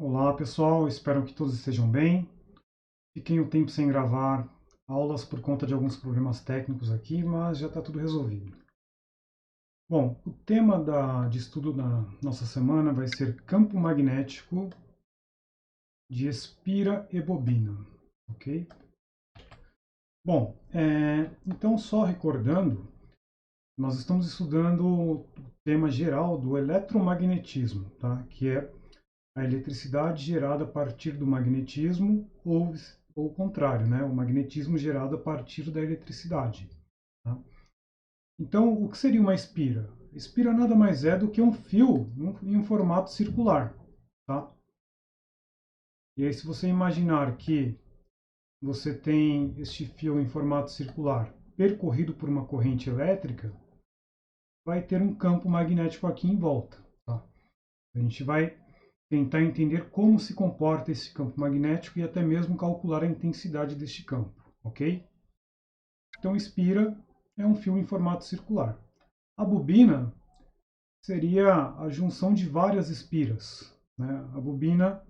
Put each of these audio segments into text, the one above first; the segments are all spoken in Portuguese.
Olá pessoal, espero que todos estejam bem. Fiquei um tempo sem gravar aulas por conta de alguns problemas técnicos aqui, mas já está tudo resolvido. Bom, o tema de estudo da nossa semana vai ser campo magnético de espira e bobina, ok? Bom, então só recordando, nós estamos estudando o tema geral do eletromagnetismo, tá? Que é a eletricidade gerada a partir do magnetismo ou o contrário, né? O magnetismo gerado a partir da eletricidade. Tá? Então, o que seria uma espira? Espira nada mais é do que um fio em um formato circular. Tá? E aí, se você imaginar que você tem este fio em formato circular percorrido por uma corrente elétrica, vai ter um campo magnético aqui em volta. Tá? A gente vai tentar entender como se comporta esse campo magnético e até mesmo calcular a intensidade deste campo, ok? Então, espira é um fio em formato circular. A bobina seria a junção de várias espiras, né? A bobina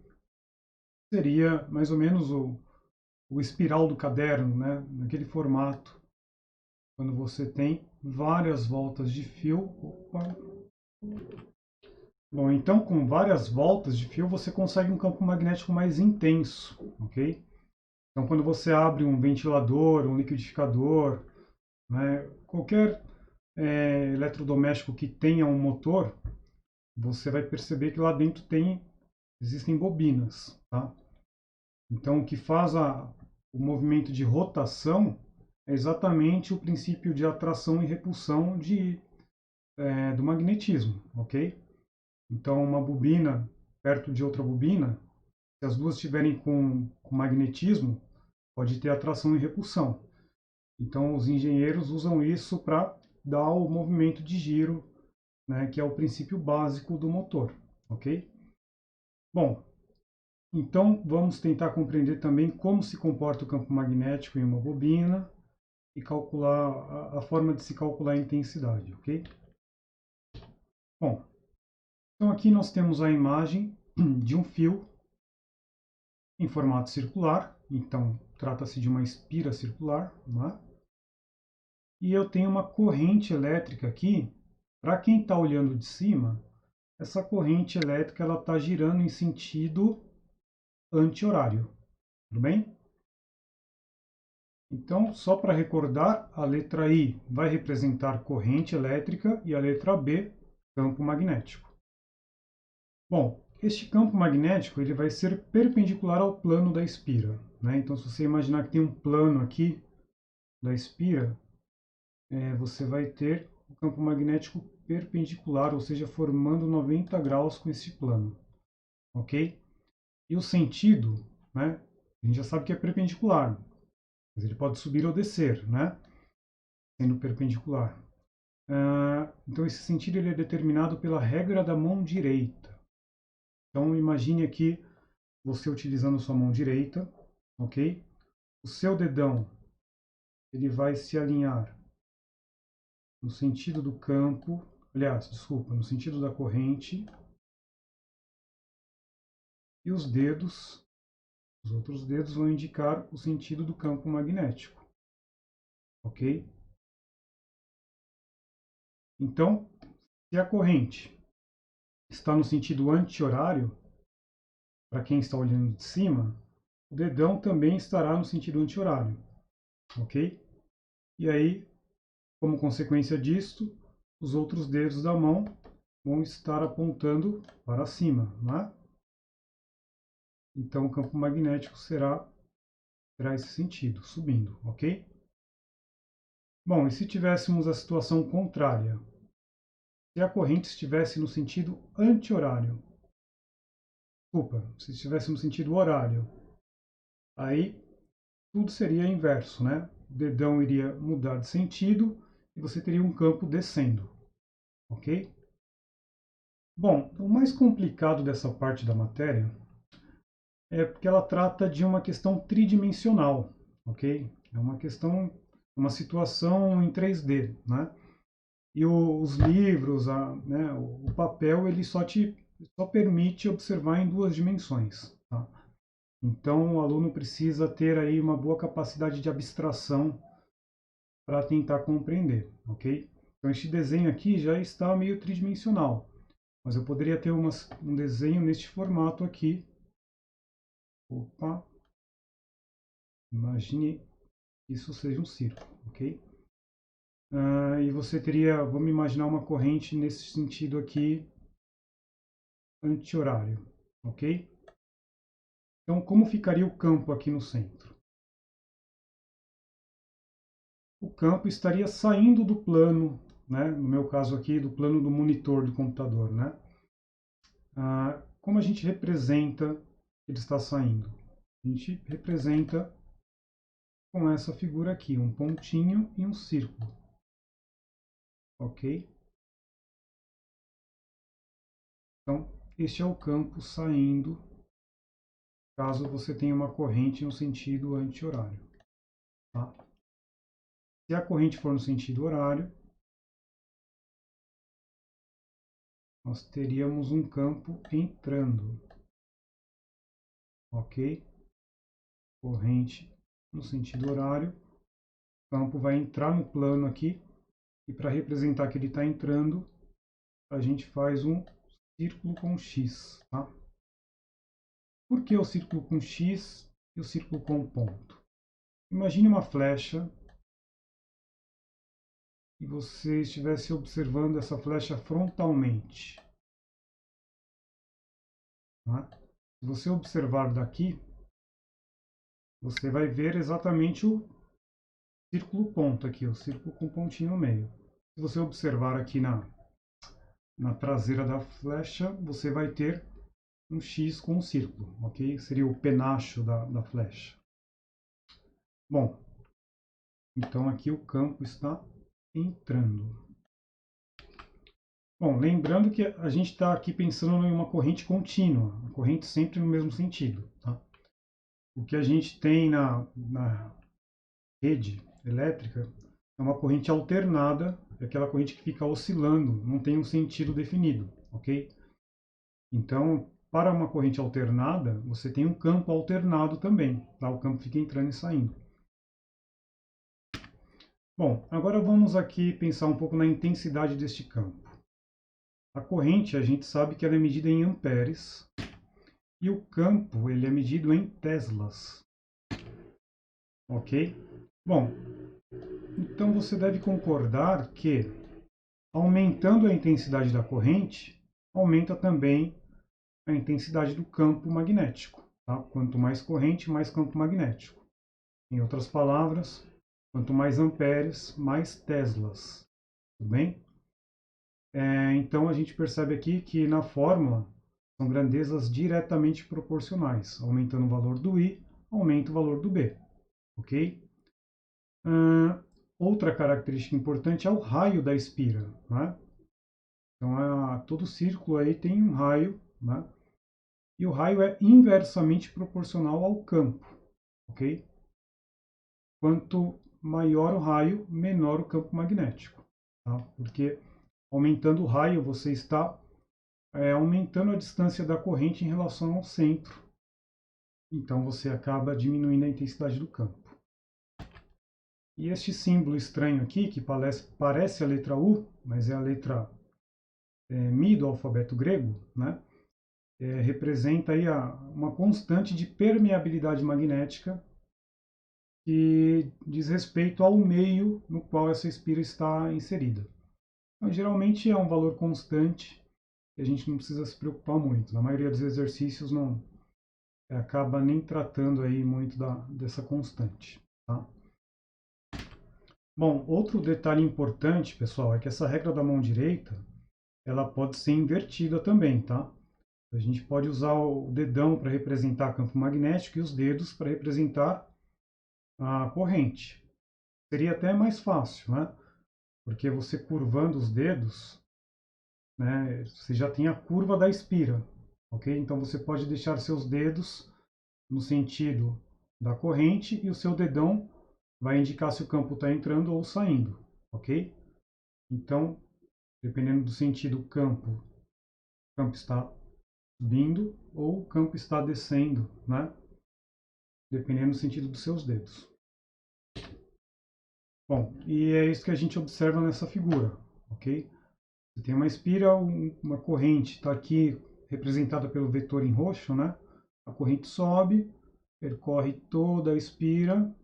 seria mais ou menos o espiral do caderno, né? Naquele formato, quando você tem várias voltas de fio. Opa. Bom, então com várias voltas de fio você consegue um campo magnético mais intenso, ok? Então, quando você abre um ventilador, um liquidificador, né, qualquer eletrodoméstico que tenha um motor, você vai perceber que lá dentro existem bobinas. Tá? Então, o que faz o movimento de rotação é exatamente o princípio de atração e repulsão do magnetismo. Ok? Então, uma bobina perto de outra bobina, se as duas estiverem com magnetismo, pode ter atração e repulsão. Então, os engenheiros usam isso para dar o movimento de giro, né, que é o princípio básico do motor, ok? Bom, então vamos tentar compreender também como se comporta o campo magnético em uma bobina e calcular a forma de se calcular a intensidade, ok? Bom, então aqui nós temos a imagem de um fio em formato circular, então trata-se de uma espira circular, não é? E eu tenho uma corrente elétrica aqui. Para quem está olhando de cima, essa corrente elétrica ela está girando em sentido anti-horário, tudo bem? Então, só para recordar, a letra I vai representar corrente elétrica e a letra B, campo magnético. Bom, este campo magnético ele vai ser perpendicular ao plano da espira. Né? Então, se você imaginar que tem um plano aqui da espira, você vai ter o campo magnético perpendicular, ou seja, formando 90 graus com esse plano. Ok? E o sentido, né? A gente já sabe que é perpendicular, mas ele pode subir ou descer, né? Sendo perpendicular. Então esse sentido ele é determinado pela regra da mão direita. Então imagine aqui você utilizando sua mão direita, ok? O seu dedão ele vai se alinhar no sentido do campo, aliás, desculpa, no sentido da corrente, e os outros dedos vão indicar o sentido do campo magnético, ok? Então, se a corrente está no sentido anti-horário, para quem está olhando de cima, o dedão também estará no sentido anti-horário, ok? E aí, como consequência disto, os outros dedos da mão vão estar apontando para cima, não é? Então, o campo magnético terá esse sentido, subindo, ok? Bom, e se tivéssemos a situação contrária? Se a corrente estivesse no sentido anti-horário, desculpa, se estivesse no sentido horário, aí tudo seria inverso, né? O dedão iria mudar de sentido e você teria um campo descendo, ok? Bom, o mais complicado dessa parte da matéria é porque ela trata de uma questão tridimensional, ok? É uma questão, uma situação em 3D, né? E os livros, né, o papel, ele só te só permite observar em 2 dimensões, tá? Então, o aluno precisa ter aí uma boa capacidade de abstração para tentar compreender, ok? Então, este desenho aqui já está meio tridimensional, mas eu poderia ter um desenho neste formato aqui. Opa! Imagine que isso seja um círculo, ok? E você teria, vamos imaginar uma corrente nesse sentido aqui, anti-horário, ok? Então, como ficaria o campo aqui no centro? O campo estaria saindo do plano, né? No meu caso aqui, do plano do monitor do computador, né? Como a gente representa que ele está saindo? A gente representa com essa figura aqui, um pontinho e um círculo, ok? Então, este é o campo saindo, caso você tenha uma corrente no sentido anti-horário, tá? Se a corrente for no sentido horário, nós teríamos um campo entrando, ok? Corrente no sentido horário, o campo vai entrar no plano aqui, e para representar que ele está entrando, a gente faz um círculo com X, tá? Por que o círculo com X e o círculo com ponto? Imagine uma flecha e você estivesse observando essa flecha frontalmente, tá? Se você observar daqui, você vai ver exatamente o círculo ponto aqui, o círculo com pontinho no meio. Se você observar aqui na traseira da flecha, você vai ter um X com um círculo, ok? Seria o penacho da flecha. Bom, então aqui o campo está entrando. Bom, lembrando que a gente está aqui pensando em uma corrente contínua, uma corrente sempre no mesmo sentido, tá? O que a gente tem na rede elétrica é uma corrente alternada, é aquela corrente que fica oscilando, não tem um sentido definido, ok? Então, para uma corrente alternada, você tem um campo alternado também, tá? O campo fica entrando e saindo. Bom, agora vamos aqui pensar um pouco na intensidade deste campo. A corrente, a gente sabe que ela é medida em amperes, e o campo, ele é medido em teslas. Ok? Bom, então você deve concordar que, aumentando a intensidade da corrente, aumenta também a intensidade do campo magnético. Tá? Quanto mais corrente, mais campo magnético. Em outras palavras, quanto mais amperes, mais teslas. Tudo bem? Então a gente percebe aqui que na fórmula são grandezas diretamente proporcionais. Aumentando o valor do I, aumenta o valor do B. Ok? Outra característica importante é o raio da espira. Né? Então todo círculo aí tem um raio, né? E o raio é inversamente proporcional ao campo. Ok? Quanto maior o raio, menor o campo magnético. Tá? Porque aumentando o raio, você está aumentando a distância da corrente em relação ao centro. Então você acaba diminuindo a intensidade do campo. E este símbolo estranho aqui, que parece a letra U, mas é a letra Mi do alfabeto grego, né? Representa aí uma constante de permeabilidade magnética que diz respeito ao meio no qual essa espira está inserida. Então, geralmente é um valor constante e a gente não precisa se preocupar muito. Na maioria dos exercícios não acaba nem tratando aí muito dessa constante. Tá? Bom, outro detalhe importante, pessoal, é que essa regra da mão direita ela pode ser invertida também, tá? A gente pode usar o dedão para representar campo magnético e os dedos para representar a corrente. Seria até mais fácil, né? Porque você curvando os dedos, né, você já tem a curva da espira, ok? Então você pode deixar seus dedos no sentido da corrente e o seu dedão vai indicar se o campo está entrando ou saindo, ok? Então, dependendo do sentido o campo está subindo ou o campo está descendo, né? Dependendo do sentido dos seus dedos. Bom, e é isso que a gente observa nessa figura, ok? Você tem uma espira, uma corrente, está aqui representada pelo vetor em roxo, né? A corrente sobe, percorre toda a espira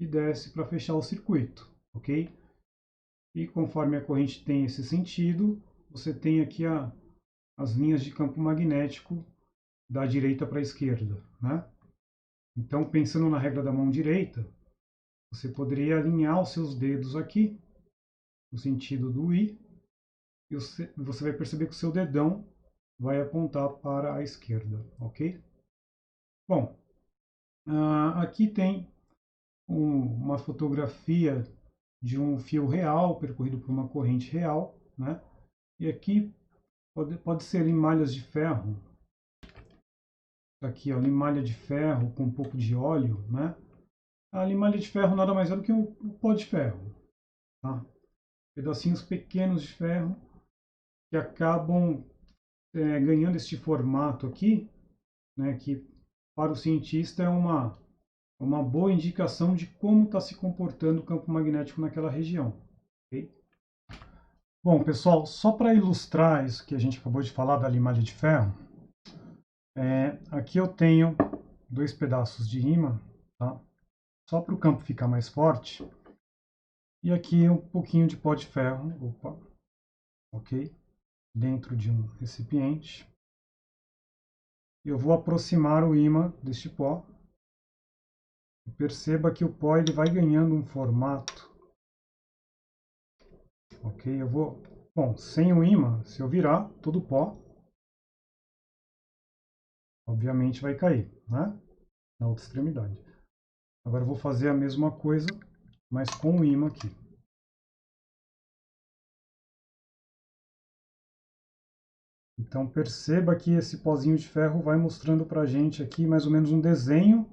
e desce para fechar o circuito, ok? E conforme a corrente tem esse sentido, você tem aqui as linhas de campo magnético da direita para a esquerda, né? Então, pensando na regra da mão direita, você poderia alinhar os seus dedos aqui, no sentido do I, e você vai perceber que o seu dedão vai apontar para a esquerda, ok? Bom, aqui tem uma fotografia de um fio real percorrido por uma corrente real, né? E aqui pode ser em malhas de ferro. Aqui, ó, limalha de ferro com um pouco de óleo, né? A limalha de ferro nada mais é do que um pó de ferro, tá? Pedacinhos pequenos de ferro que acabam ganhando este formato aqui, né? Que para o cientista é uma boa indicação de como está se comportando o campo magnético naquela região. Okay? Bom, pessoal, só para ilustrar isso que a gente acabou de falar da limalha de ferro, aqui eu tenho 2 pedaços de ímã, tá? Só para o campo ficar mais forte. E aqui um pouquinho de pó de ferro, opa, ok? Dentro de um recipiente. Eu vou aproximar o ímã deste pó. Perceba que o pó ele vai ganhando um formato. Ok? Bom, sem o ímã, se eu virar todo o pó, obviamente vai cair, né? Na outra extremidade. Agora eu vou fazer a mesma coisa, mas com o ímã aqui. Então perceba que esse pozinho de ferro vai mostrando para a gente aqui mais ou menos um desenho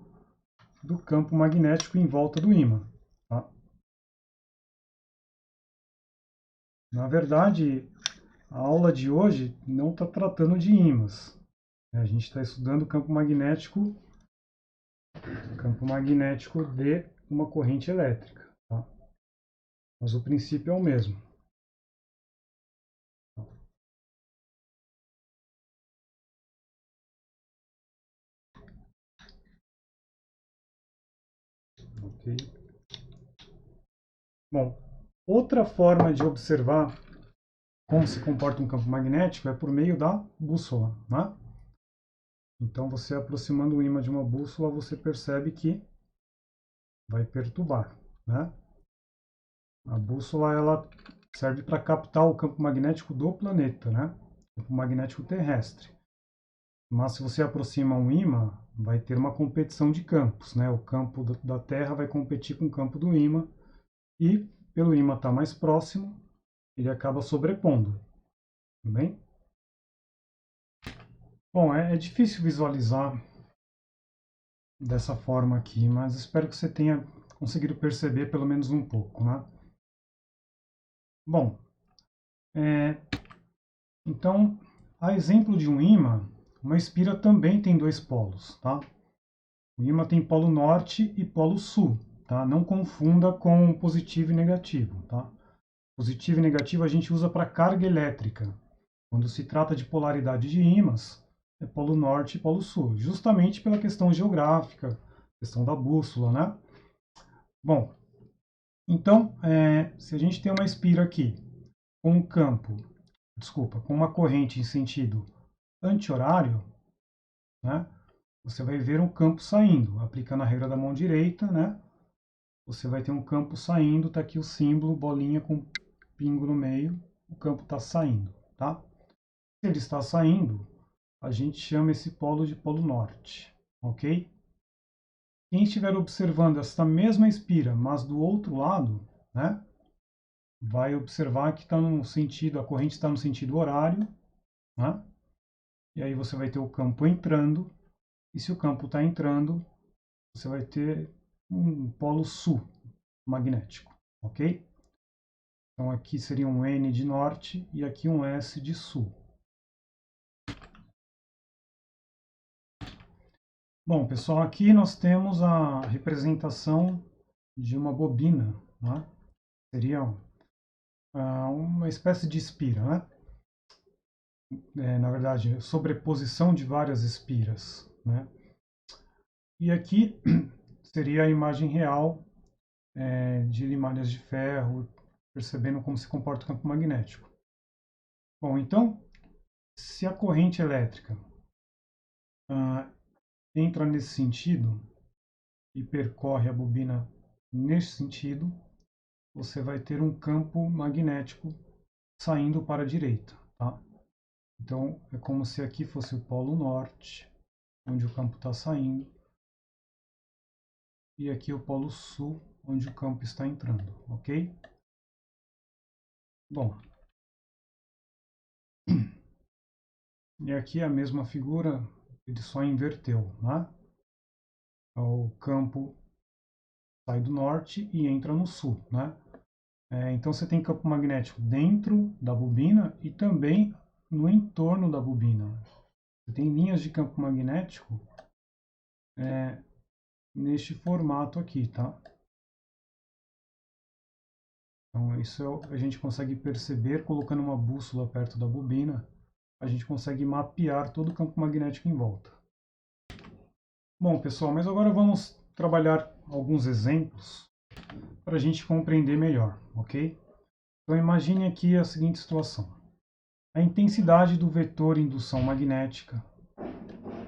do campo magnético em volta do ímã. Tá? Na verdade, a aula de hoje não está tratando de ímãs. A gente está estudando o campo magnético de uma corrente elétrica. Tá? Mas o princípio é o mesmo. Ok? Bom, outra forma de observar como se comporta um campo magnético é por meio da bússola. Né? Então, você aproximando o ímã de uma bússola, você percebe que vai perturbar. Né? A bússola ela serve para captar o campo magnético do planeta, né? O campo magnético terrestre. Mas se você aproxima um ímã, vai ter uma competição de campos, né? O campo da Terra vai competir com o campo do ímã e, pelo ímã estar mais próximo, ele acaba sobrepondo. Tudo bem? Bom, é difícil visualizar dessa forma aqui, mas espero que você tenha conseguido perceber pelo menos um pouco, né? Bom, então, a exemplo de um ímã, uma espira também tem 2 polos, tá? O ímã tem polo norte e polo sul, tá? Não confunda com positivo e negativo, tá? Positivo e negativo a gente usa para carga elétrica. Quando se trata de polaridade de ímãs, é polo norte e polo sul, justamente pela questão geográfica, questão da bússola, né? Bom, então, se a gente tem uma espira aqui com um campo, com uma corrente em sentido anti-horário, né? Você vai ver um campo saindo, aplicando a regra da mão direita, né? Você vai ter um campo saindo, tá aqui o símbolo, bolinha com pingo no meio, o campo está saindo, tá? Se ele está saindo, a gente chama esse polo de polo norte, ok? Quem estiver observando esta mesma espira, mas do outro lado, né? Vai observar que está no sentido, a corrente está no sentido horário, né? E aí você vai ter o campo entrando, e se o campo está entrando, você vai ter um polo sul magnético, ok? Então aqui seria um N de norte e aqui um S de sul. Bom, pessoal, aqui nós temos a representação de uma bobina, né? Seria uma espécie de espira, né? Na verdade, sobreposição de várias espiras, né? E aqui seria a imagem real de limalhas de ferro, percebendo como se comporta o campo magnético. Bom, então, se a corrente elétrica entra nesse sentido e percorre a bobina nesse sentido, você vai ter um campo magnético saindo para a direita, tá? Então, é como se aqui fosse o polo norte, onde o campo está saindo, e aqui o polo sul, onde o campo está entrando, ok? Bom, e aqui a mesma figura, ele só inverteu, né? O campo sai do norte e entra no sul, né? Então você tem campo magnético dentro da bobina e também no entorno da bobina. Você tem linhas de campo magnético neste formato aqui, tá? Então isso a gente consegue perceber colocando uma bússola perto da bobina, a gente consegue mapear todo o campo magnético em volta. Bom, pessoal, mas agora vamos trabalhar alguns exemplos para a gente compreender melhor, ok? Então imagine aqui a seguinte situação. A intensidade do vetor indução magnética.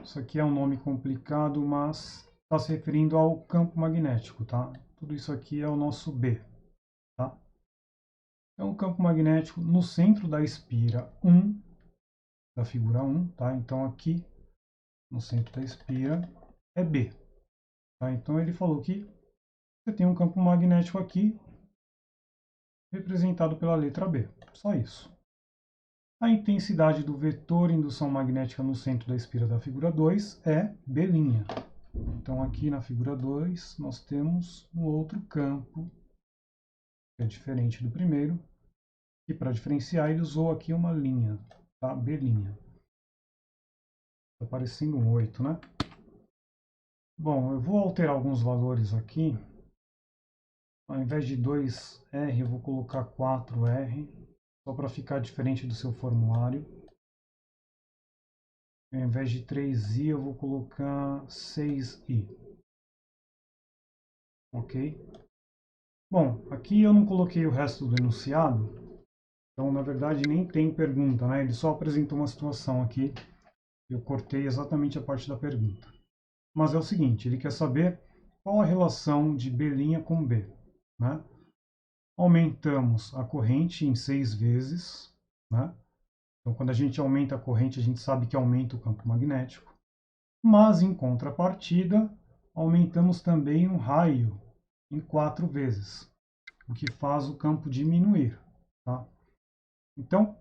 Isso aqui é um nome complicado, mas está se referindo ao campo magnético, tá? Tudo isso aqui é o nosso B, tá? Então o campo magnético no centro da espira 1, da figura 1, tá? Então aqui no centro da espira é B, tá? Então ele falou que você tem um campo magnético aqui representado pela letra B, só isso. A intensidade do vetor indução magnética no centro da espira da figura 2 é B'. Então aqui na figura 2 nós temos um outro campo, que é diferente do primeiro, e para diferenciar ele usou aqui uma linha, tá? B'. Está parecendo um 8, né? Bom, eu vou alterar alguns valores aqui. Ao invés de 2R, eu vou colocar 4R, só para ficar diferente do seu formulário. Ao invés de 3i, eu vou colocar 6i. Ok? Bom, aqui eu não coloquei o resto do enunciado, então na verdade nem tem pergunta, né? Ele só apresentou uma situação aqui. Eu cortei exatamente a parte da pergunta. Mas é o seguinte, ele quer saber qual a relação de B' com B, né? Aumentamos a corrente em 6 vezes, né? Então, quando a gente aumenta a corrente, a gente sabe que aumenta o campo magnético. Mas, em contrapartida, aumentamos também o raio em 4 vezes, o que faz o campo diminuir. Tá? Então,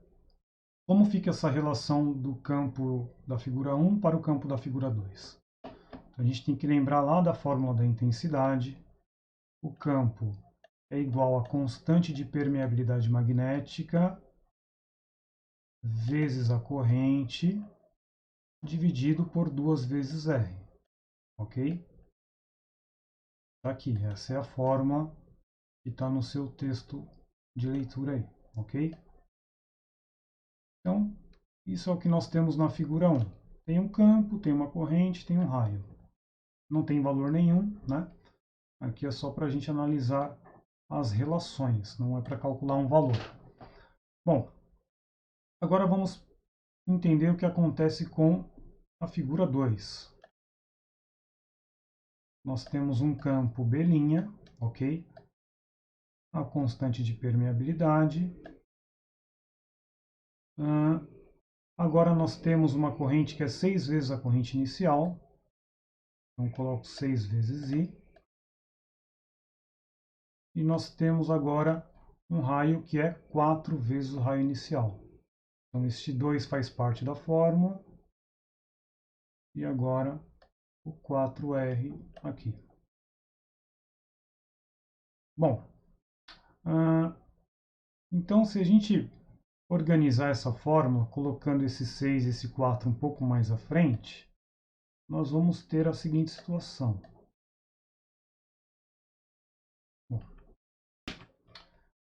como fica essa relação do campo da figura 1 para o campo da figura 2? Então, a gente tem que lembrar lá da fórmula da intensidade. O campo é igual a constante de permeabilidade magnética vezes a corrente dividido por 2 vezes R, ok? Tá aqui, essa é a forma que está no seu texto de leitura aí, ok? Então, isso é o que nós temos na figura 1. Tem um campo, tem uma corrente, tem um raio. Não tem valor nenhum, né? Aqui é só para a gente analisar as relações, não é para calcular um valor. Bom, agora vamos entender o que acontece com a figura 2. Nós temos um campo B', ok? A constante de permeabilidade. Agora nós temos uma corrente que é 6 vezes a corrente inicial. Então coloco 6 vezes I. E nós temos agora um raio que é 4 vezes o raio inicial. Então este 2 faz parte da fórmula. E agora o 4R aqui. Bom, então se a gente organizar essa fórmula, colocando esse 6 e esse 4 um pouco mais à frente, nós vamos ter a seguinte situação.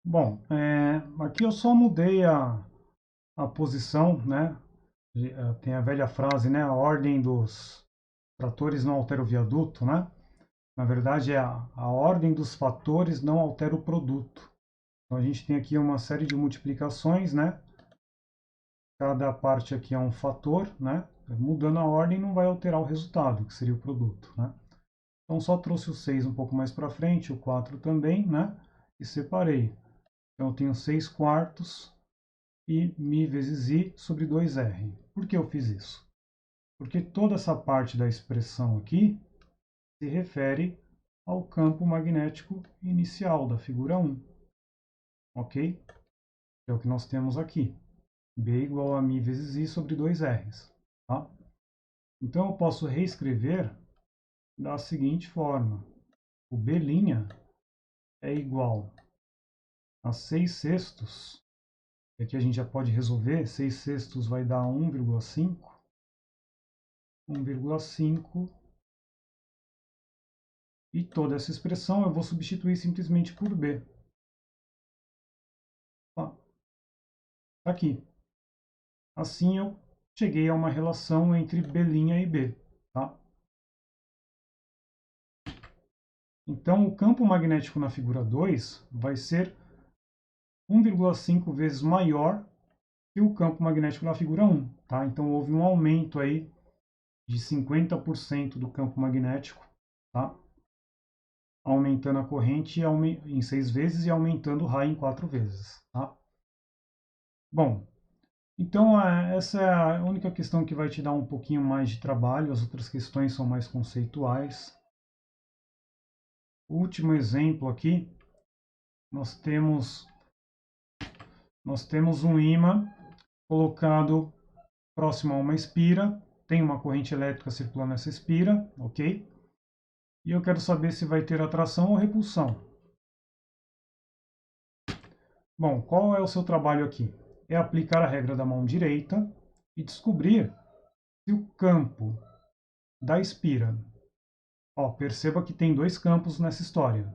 Bom, aqui eu só mudei a posição, né? Tem a velha frase, né? A ordem dos tratores não altera o viaduto, né? Na verdade, a ordem dos fatores não altera o produto. Então, a gente tem aqui uma série de multiplicações, né? Cada parte aqui é um fator, né? Mudando a ordem não vai alterar o resultado, que seria o produto, né? Então, só trouxe o 6 um pouco mais para frente, o 4 também, né? E separei. Então, eu tenho 6 quartos e mi vezes i sobre 2r. Por que eu fiz isso? Porque toda essa parte da expressão aqui se refere ao campo magnético inicial da figura 1. Ok? É o que nós temos aqui. B igual a mi vezes i sobre 2r's. Tá? Então, eu posso reescrever da seguinte forma. O B' é igual a 6 sextos. E aqui a gente já pode resolver. 6 sextos vai dar 1,5. 1,5. E toda essa expressão eu vou substituir simplesmente por B. Tá aqui. Assim eu cheguei a uma relação entre B' e B. Tá? Então, o campo magnético na figura 2 vai ser 1,5 vezes maior que o campo magnético na figura 1. Tá? Então, houve um aumento aí de 50% do campo magnético, tá? Aumentando a corrente em 6 vezes e aumentando o raio em 4 vezes. Tá? Bom, então essa é a única questão que vai te dar um pouquinho mais de trabalho, as outras questões são mais conceituais. O último exemplo aqui, nós temos um ímã colocado próximo a uma espira, tem uma corrente elétrica circulando nessa espira, ok? E eu quero saber se vai ter atração ou repulsão. Bom, qual é o seu trabalho aqui? É aplicar a regra da mão direita e descobrir se o campo da espira... perceba que tem dois campos nessa história.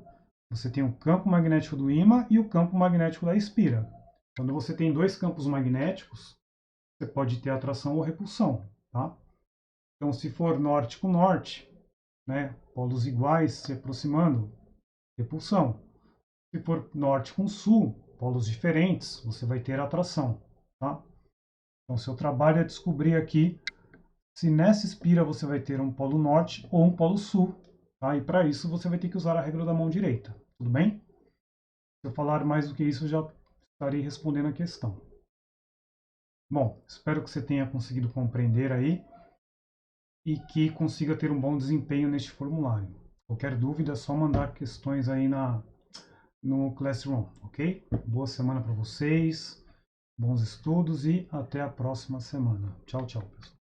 Você tem o campo magnético do ímã e o campo magnético da espira. Quando você tem dois campos magnéticos, você pode ter atração ou repulsão, tá? Então, se for norte com norte, né, polos iguais se aproximando, repulsão. Se for norte com sul, polos diferentes, você vai ter atração, tá? Então, seu trabalho é descobrir aqui se nessa espira você vai ter um polo norte ou um polo sul, tá? E para isso você vai ter que usar a regra da mão direita, tudo bem? Se eu falar mais do que isso, eu já estarei respondendo a questão. Bom, espero que você tenha conseguido compreender aí e que consiga ter um bom desempenho neste formulário. Qualquer dúvida é só mandar questões aí no Classroom, ok? Boa semana para vocês, bons estudos e até a próxima semana. Tchau, tchau, pessoal.